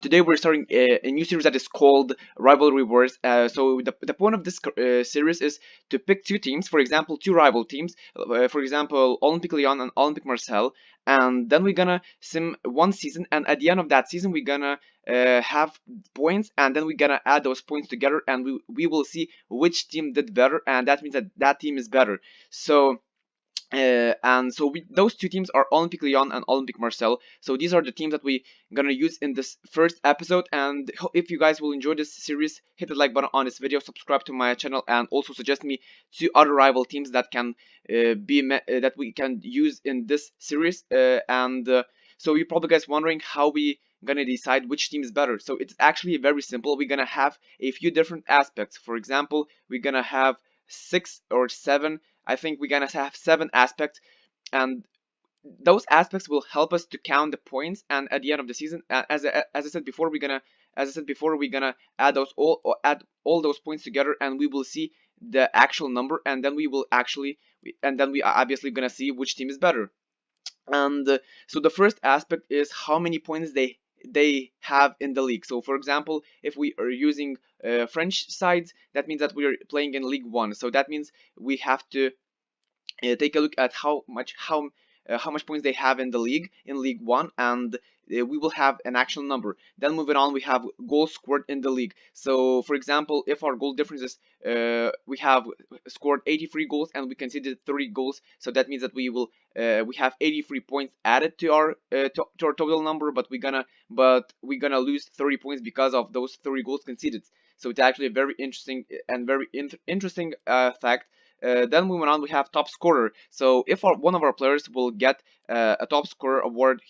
Today we're starting a new series that is called Rivalry Wars. So the point of this series is to pick two teams, for example, two rival teams, for example, Olympique Lyon and Olympique Marseille, and then we're gonna sim one season, and at the end of that season we're gonna have points, and then we're gonna add those points together, and we will see which team did better, and that means that that team is better. So and so those two teams are Olympique Lyon and Olympique Marseille. So these are the teams that we gonna use in this first episode. And if you guys will enjoy this series, hit the like button on this video, subscribe to my channel, and also suggest me to other rival teams that can that we can use in this series. So you're probably guys wondering how we gonna decide which team is better. So it's actually very simple. We're gonna have a few different aspects. For example, we're gonna have 6 or 7. I think we're gonna have 7 aspects, and those aspects will help us to count the points. And at the end of the season, as I said before, we're gonna add all those points together, and we will see the actual number, and then we are obviously gonna see which team is better. And so the first aspect is how many points they have in the league. So for example, if we are using French sides, that means that we are playing in League 1. So that means we have to take a look at how much points they have in the league in League 1, and we will have an actual number. Then moving on, we have goals scored in the league. So for example, if our goal difference is we have scored 83 goals and we conceded 30 goals, so that means that we have 83 points added to our total number, but we're gonna lose 30 points because of those 30 goals conceded. So it's actually a very interesting and very interesting fact. Then moving on, we have top scorer. So if one of our players will get a top scorer award,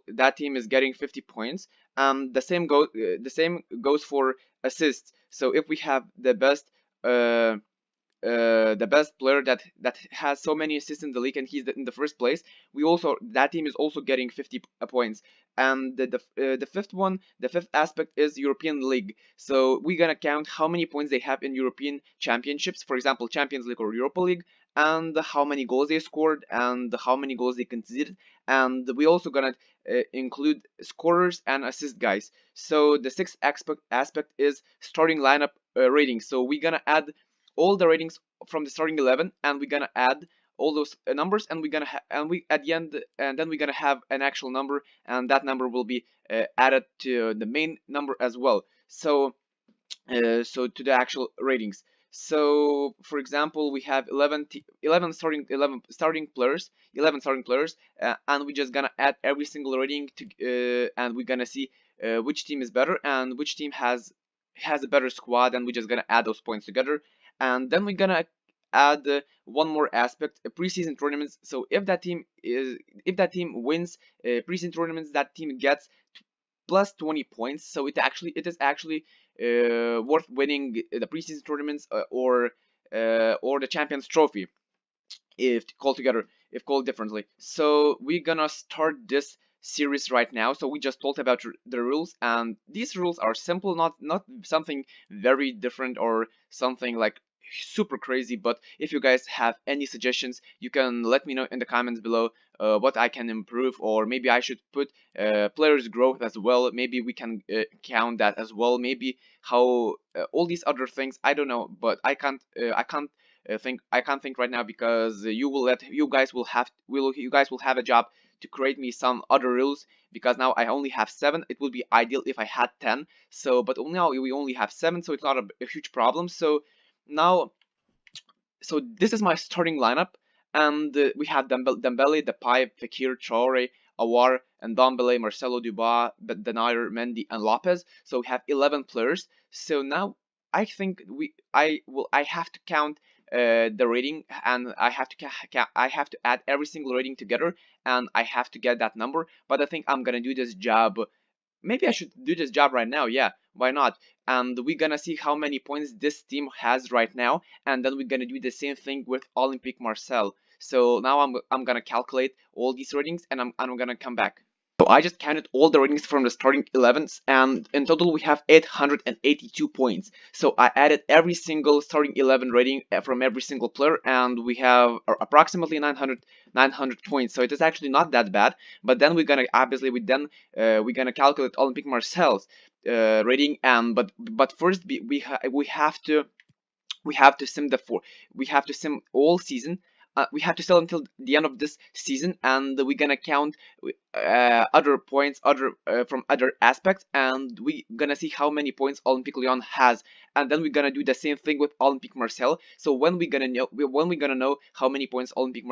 that team is getting 50 points. The same goes for assists. So if we have the best player that has so many assists in the league, and he's in the first place, that team is also getting 50 points. And the fifth aspect is European League. So we're gonna count how many points they have in European championships, for example, Champions League or Europa League, and how many goals they scored and how many goals they conceded. And we also gonna include scorers and assist guys. So the sixth aspect is starting lineup rating. So we're gonna add all the ratings from the starting 11, and we're gonna add all those numbers, and we're gonna at the end, and then we're gonna have an actual number, and that number will be added to the main number as well. So to the actual ratings. So for example, we have 11 starting players, and we're just gonna add every single rating to and we're gonna see which team is better and which team has a better squad, and we're just gonna add those points together. And then we're gonna add one more aspect, preseason tournaments. So if that team wins preseason tournaments, that team gets plus 20 points. So it is actually worth winning the preseason tournaments or the Champions Trophy if called differently. So we're gonna start this series right now. So we just talked about the rules, and these rules are simple, not something very different or something like super crazy. But if you guys have any suggestions, you can let me know in the comments below what I can improve, or maybe I should put players growth as well. Maybe we can count that as well. Maybe how all these other things, I don't know, but I can't think right now, because you guys will have a job to create me some other rules, because now I only have 7. It would be ideal if I had 10. So but now we only have 7, so it's not a huge problem. So now, so this is my starting lineup, and we have Dembele, Depay, Fekir, Traore, Awar, and Ndombele, Marcelo, Dubois, Denayer, Mendy, and Lopez. So we have 11 players. So now I think I have to count the rating, and I have to add every single rating together, and I have to get that number. But I think I'm gonna do this job. Maybe I should do this job right now. Yeah, why not? And we're gonna see how many points this team has right now, and then we're gonna do the same thing with Olympique Marseille. So now I'm gonna calculate all these ratings, and I'm gonna come back. So I just counted all the ratings from the starting 11s, and in total we have 882 points. So I added every single starting 11 rating from every single player, and we have approximately 900 points. So it is actually not that bad. But then we're gonna obviously we're gonna calculate Olympique Marseille's rating, and but first we have to sim we have to sim all season. We have to sell until the end of this season, and we're gonna count other points, other from other aspects, and we gonna see how many points Olympique Lyon has, and then we're gonna do the same thing with Olympique Marseille. So when we're gonna know how many points Olympique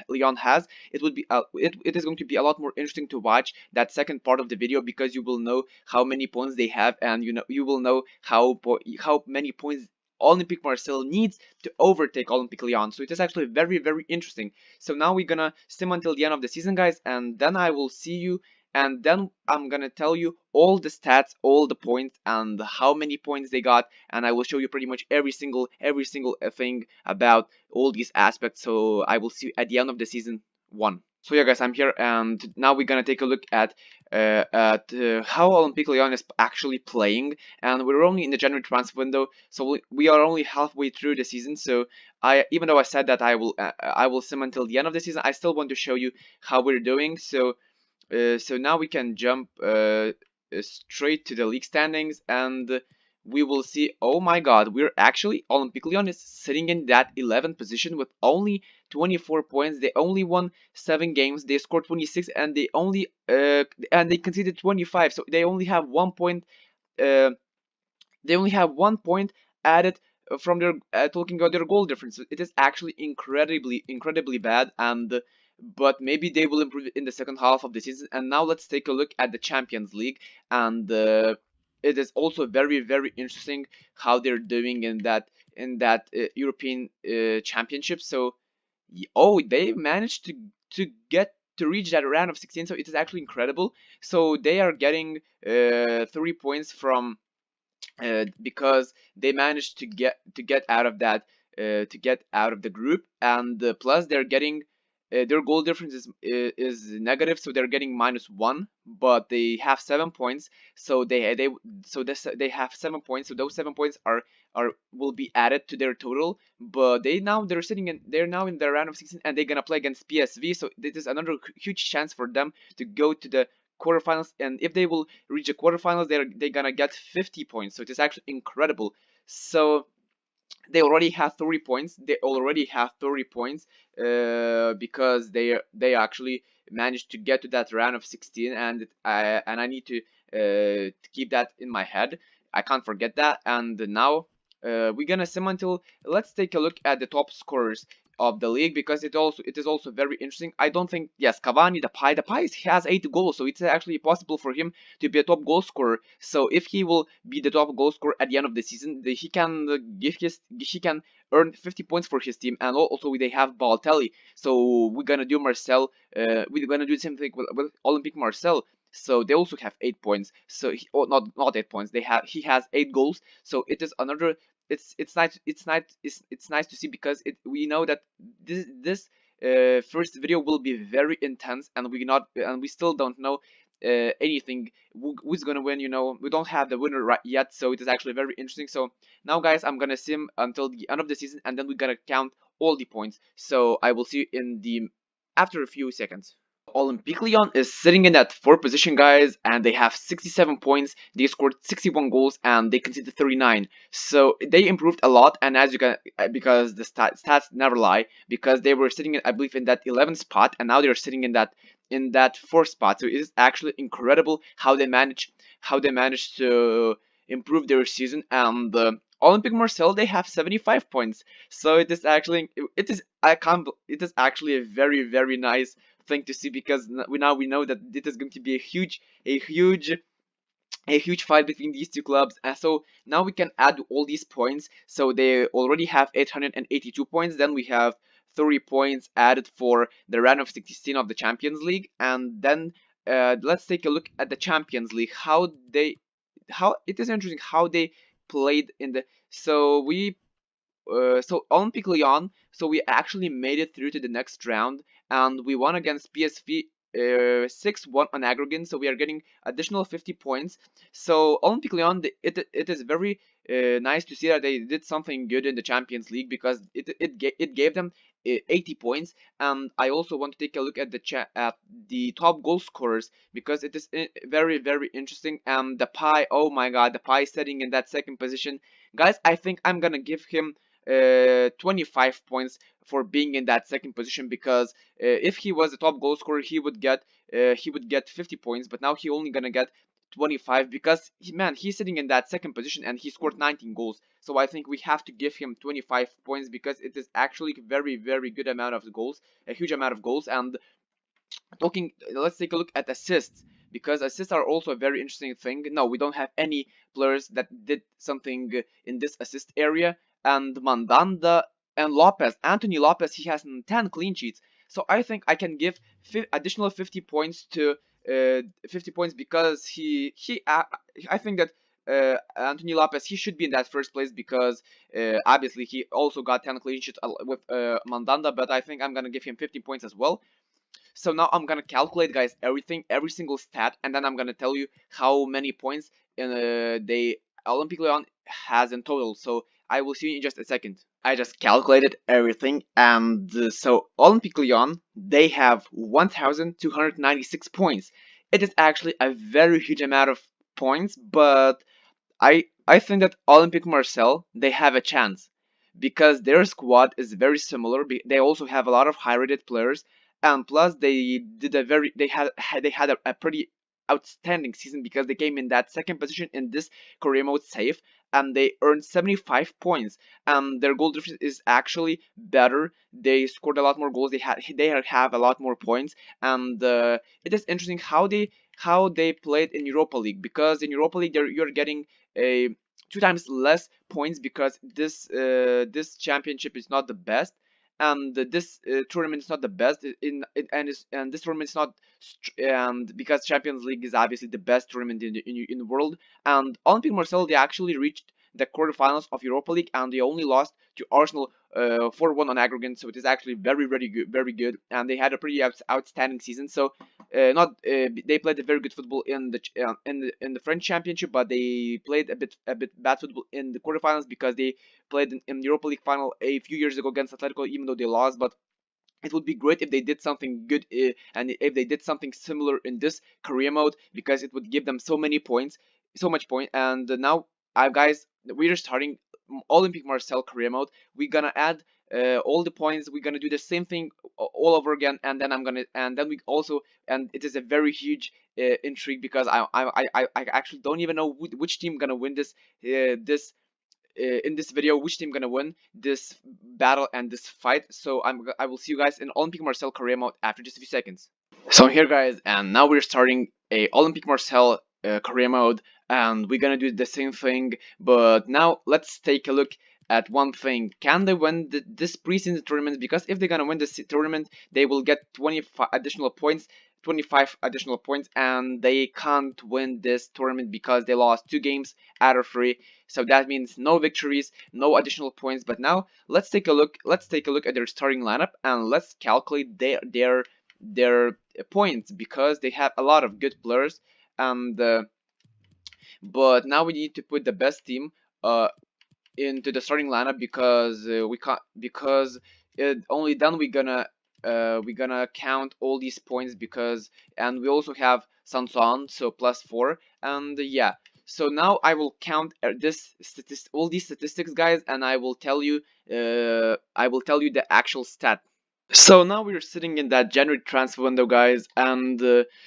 Lyon has, it would be it is going to be a lot more interesting to watch that second part of the video, because you will know how many points they have, and you will know how many points Olympique Marseille needs to overtake Olympique Lyon. So it is actually very, very interesting. So now we're gonna sim until the end of the season, guys, and then I will see you, and then I'm gonna tell you all the stats, all the points, and how many points they got, and I will show you pretty much every single thing about all these aspects. So I will see you at the end of the season 1. So yeah, guys, I'm here, and now we're gonna take a look at how Olympique Lyon is actually playing, and we're only in the January transfer window, so we are only halfway through the season. So even though I said that I will sim until the end of the season, I still want to show you how we're doing. So now we can jump straight to the league standings, and we will see. Oh my God, we're actually Olympique Lyon is sitting in that 11th position with only 24 points. They only won 7 games. They scored 26, and they conceded 25. So they only have 1 point. Uh, they only have 1 point added from their talking about their goal difference. It is actually incredibly bad, and but maybe they will improve it in the second half of the season. And now let's take a look at the Champions League, and it is also very interesting how they're doing in that European Championship. So oh, they managed to reach that round of 16, so it is actually incredible. So they are getting 3 points from because they managed to get out of that to get out of the group, and plus they're getting their goal difference is negative, so they're getting -1, but they have 7 points, so they have 7 points, so those 7 points are will be added to their total. But they're now in the round of 16, and they're gonna play against PSV, so this is another huge chance for them to go to the quarterfinals, and if they will reach the quarterfinals, they're gonna get 50 points. So it is actually incredible. So they already have 30 points. They already have 30 points because they actually managed to get to that round of 16, and I need to keep that in my head. I can't forget that. And now we're gonna sim until let's take a look at the top scorers of the league, because it is also very interesting. I don't think, yes, Cavani, Depay has 8 goals, so it's actually possible for him to be a top goal scorer. So if he will be the top goal scorer at the end of the season, he can earn 50 points for his team. And also they have Balotelli, so we're gonna do we're gonna do the same thing with Olympique Marseille. So they also have 8 points. So not 8 points. He has 8 goals. So it is another. It's nice to see, because we know that this first video will be very intense, and we still don't know anything who's gonna win. We don't have the winner right yet, so it is actually very interesting. So now, guys, I'm gonna sim until the end of the season, and then we're gonna count all the points. So I will see you in the after a few seconds. Olympique Lyon is sitting in that 4th position, guys, and they have 67 points. They scored 61 goals, and they conceded 39. So they improved a lot, and as you can, because the stats never lie, because they were sitting, I believe, in that 11th spot, and now they're sitting in that 4th spot. So it is actually incredible how they managed to improve their season. And Olympique Marseille, they have 75 points. So it is actually a very nice thing to see, because we know that it is going to be a huge fight between these two clubs. And so now we can add all these points. So they already have 882 points. Then we have 30 points added for the round of 16 of the Champions League. And then let's take a look at the Champions League. How it is interesting how they played in the so Olympique Lyon, so we actually made it through to the next round, and we won against PSV. 6-1 on aggregate, so we are getting additional 50 points. So Olympique Lyon, it is very nice to see that they did something good in the Champions League, because it gave them 80 points. And I also want to take a look at the top goal scorers, because it is very, very interesting. Depay, oh my god, Depay sitting in that second position. Guys, I think I'm gonna give him 25 points for being in that second position, because if he was the top goal scorer, he would get 50 points, but now he only gonna get 25, because he's sitting in that second position and he scored 19 goals. So I think we have to give him 25 points, because it is actually very, very good amount of goals, a huge amount of goals. And let's take a look at assists, because assists are also a very interesting thing. No, we don't have any players that did something in this assist area. And Mandanda and Lopez, Anthony Lopez, he has 10 clean sheets. So I think I can give additional 50 points to 50 points, because I think that Anthony Lopez, he should be in that first place, because obviously he also got 10 clean sheets with Mandanda, but I think I'm gonna give him 50 points as well. So now I'm gonna calculate, guys, every single stat, and then I'm gonna tell you how many points the Olympique Lyon has in total. So I will see you in just a second. I just calculated everything, and so Olympique Lyon, they have 1,296 points. It is actually a very huge amount of points, but I think that Olympique Marseille, they have a chance, because their squad is very similar. They also have a lot of high-rated players, and plus they had a pretty outstanding season, because they came in that second position in this career mode safe, and they earned 75 points. And their goal difference is actually better. They scored a lot more goals. They have a lot more points, and it is interesting how they played in Europa League, because in Europa League you're getting a 2 times less points, because this championship is not the best, and this tournament is not the best and this tournament is not and because Champions League is obviously the best tournament in the world. And Olympique Marseille, they actually reached the quarterfinals of Europa League, and they only lost to Arsenal 4-1 on aggregate. So it is actually very, very good, and they had a pretty outstanding season. So not they played a very good football in the French Championship, but they played a bit bad football in the quarterfinals, because they played in the Europa League final a few years ago against Atletico, even though they lost. But it would be great if they did something good, and if they did something similar in this career mode, because it would give them so many points, so much point. And now, guys, we're starting Olympique Marseille career mode. We're gonna add all the points. We're gonna do the same thing all over again, and then we also, and it is a very huge intrigue, because I actually don't even know which team gonna win in this video, which team gonna win this battle and this fight. So I will see you guys in Olympique Marseille career mode after just a few seconds. So I'm here, guys, and now we're starting a Olympique Marseille career mode, and we're gonna do the same thing. But now let's take a look at one thing. Can they win this preseason tournament? Because if they're gonna win this tournament, they will get 25 additional points, and they can't win this tournament because they lost 2 games out of 3. So that means no victories, no additional points. But now let's take a look at their starting lineup, and let's calculate their points, because they have a lot of good players. And but now we need to put the best team into the starting lineup, because we can't, because only then we're gonna count all these points, and we also have Sanson, so +4. And yeah, so now I will count all these statistics, guys, and I will tell you the actual stat. So now we're sitting in that January transfer window, guys, and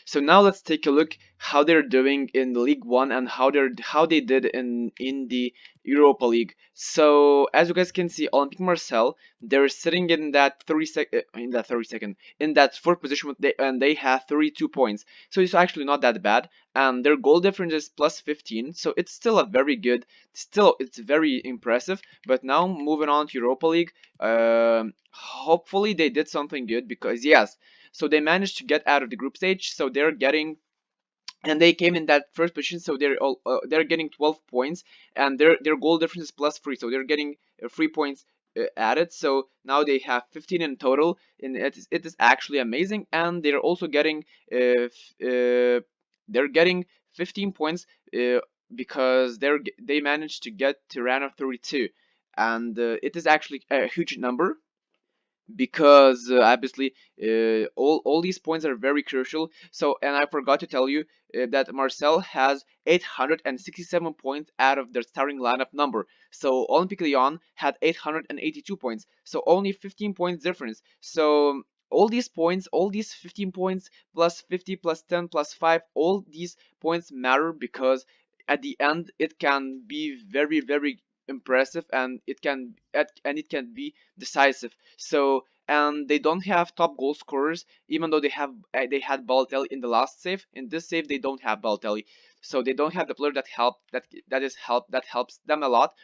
so now let's take a look how they're doing in the League One, and how they did in the Europa League. So as you guys can see, Olympique Marseille, they're sitting in that 4th position and they have 32 points. So it's actually not that bad, and their goal difference is +15. So it's still a very good, it's very impressive. But now moving on to Europa League, hopefully they did something good, because yes, so they managed to get out of the group stage, so they're getting, and they came in that first position, so they're getting 12 points, and their goal difference is +3, so they're getting 3 points added, so now they have 15 in total, and it is actually amazing. And they're also getting they're getting 15 points because they managed to get to round of 32, and it is actually a huge number because obviously all these points are very crucial. So, and I forgot to tell you that Marcel has 867 points out of their starting lineup number. So Olympique Lyon had 882 points, so only 15 points difference. So all these points, all these 15 points plus 50 plus 10 plus 5, all these points matter because at the end it can be very impressive, and it can be decisive. So, and they don't have top goal scorers, even though they had Balotelli in the last save. In this save, they don't have Balotelli, so they don't have the player that helps them a lot.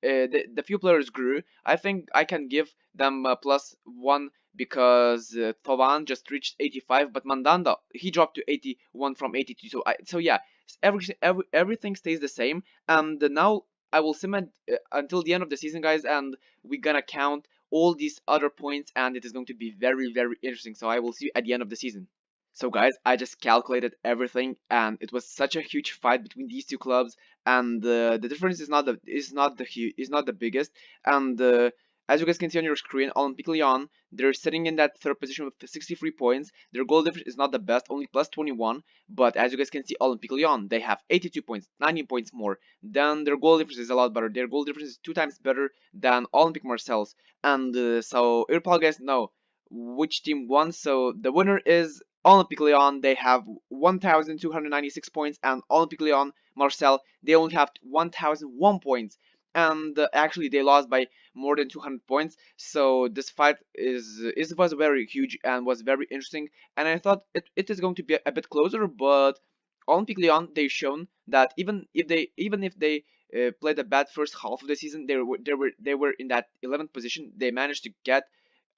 The few players grew. I think I can give them a +1 because Thauvin just reached 85, but Mandanda, he dropped to 81 from 82. So yeah, everything stays the same. And now I will cement until the end of the season, guys, and we're gonna count all these other points, and it is going to be very interesting. So I will see you at the end of the season. So guys, I just calculated everything, and it was such a huge fight between these two clubs, and the difference is not the biggest. And as you guys can see on your screen, Olympique Lyon, they're sitting in that third position with 63 points. Their goal difference is not the best, only +21. But as you guys can see, Olympique Lyon, they have 82 points, 19 points more. Then their goal difference is a lot better. Their goal difference is 2 times better than Olympique Marseille's. And so you probably guys know which team won. So the winner is Olympique Lyon. They have 1,296 points, and Olympique Lyon, Marseille, they only have 1,001 points. And actually, they lost by more than 200 points. So this fight was very huge and was very interesting. And I thought it is going to be a bit closer, but Olympique Lyon, they shown that even if they played a bad first half of the season, they were in that 11th position. They managed to get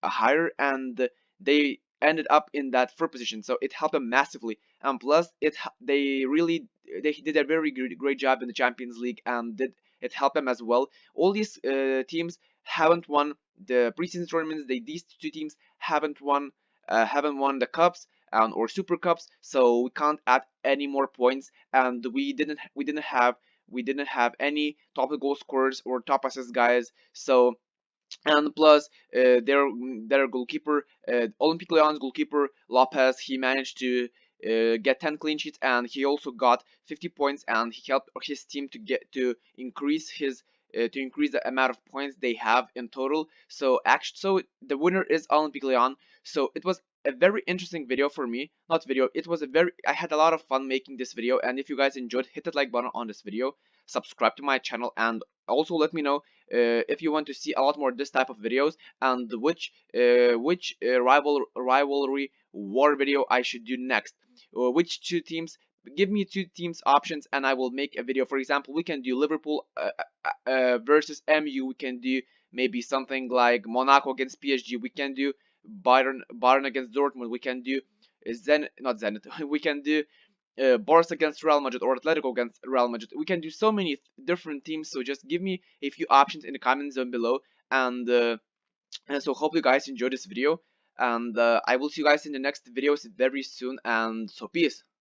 higher, and they ended up in that third position, so it helped them massively. And plus they did a very great job in the Champions League, and did it helped them as well. All these teams haven't won the preseason tournaments. These two teams haven't won the cups or super cups, so we can't add any more points. And we didn't have any top goal scorers or top assist guys. So, and plus their goalkeeper, Olympique Lyon's goalkeeper Lopez, he managed to get 10 clean sheets, and he also got 50 points, and he helped his team to increase the amount of points they have in total. So actually, so the winner is Olympique Lyon. So it was a very interesting video for me. Not video, it was I had a lot of fun making this video. And if you guys enjoyed, hit the like button on this video, subscribe to my channel, and also let me know if you want to see a lot more this type of videos, and which rivalry war video I should do next, or which two teams. Give me two teams options, and I will make a video. For example, we can do Liverpool versus MU. We can do maybe something like Monaco against PSG. We can do Bayern against Dortmund. We can do not Zenit. We can do Barca against Real Madrid, or Atletico against Real Madrid. We can do so many different teams. So just give me a few options in the comment zone below. And so hope you guys enjoyed this video. And I will see you guys in the next videos very soon. And so peace.